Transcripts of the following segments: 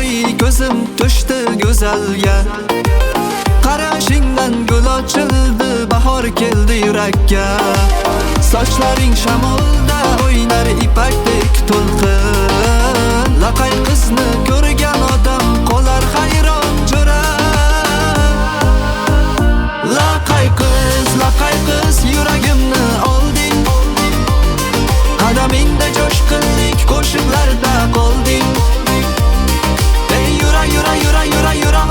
Voy ko'zim tushdi go'zalga, qarashingdan gul ochildi, bahor keldi yurakka. Sochlaring shamolda o'ynar ipakdek to'lqin, laqay qizni ko'rgan odam qolar hayron jo'ra. Laqay qiz yuragimni olding, qadamingda jo'shqinlik qo'shiqlarda qolding. Ey yura yura yura yura yura,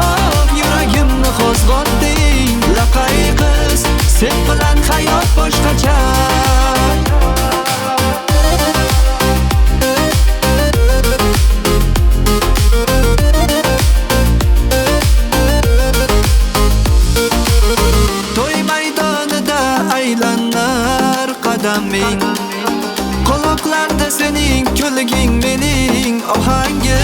yuragimni qo'zg'otding. Laqay qiz, sen bilan hayot boshqacha. To'y maydonida aylanar qadaming, quloqlarda sening kulging mening ohangim.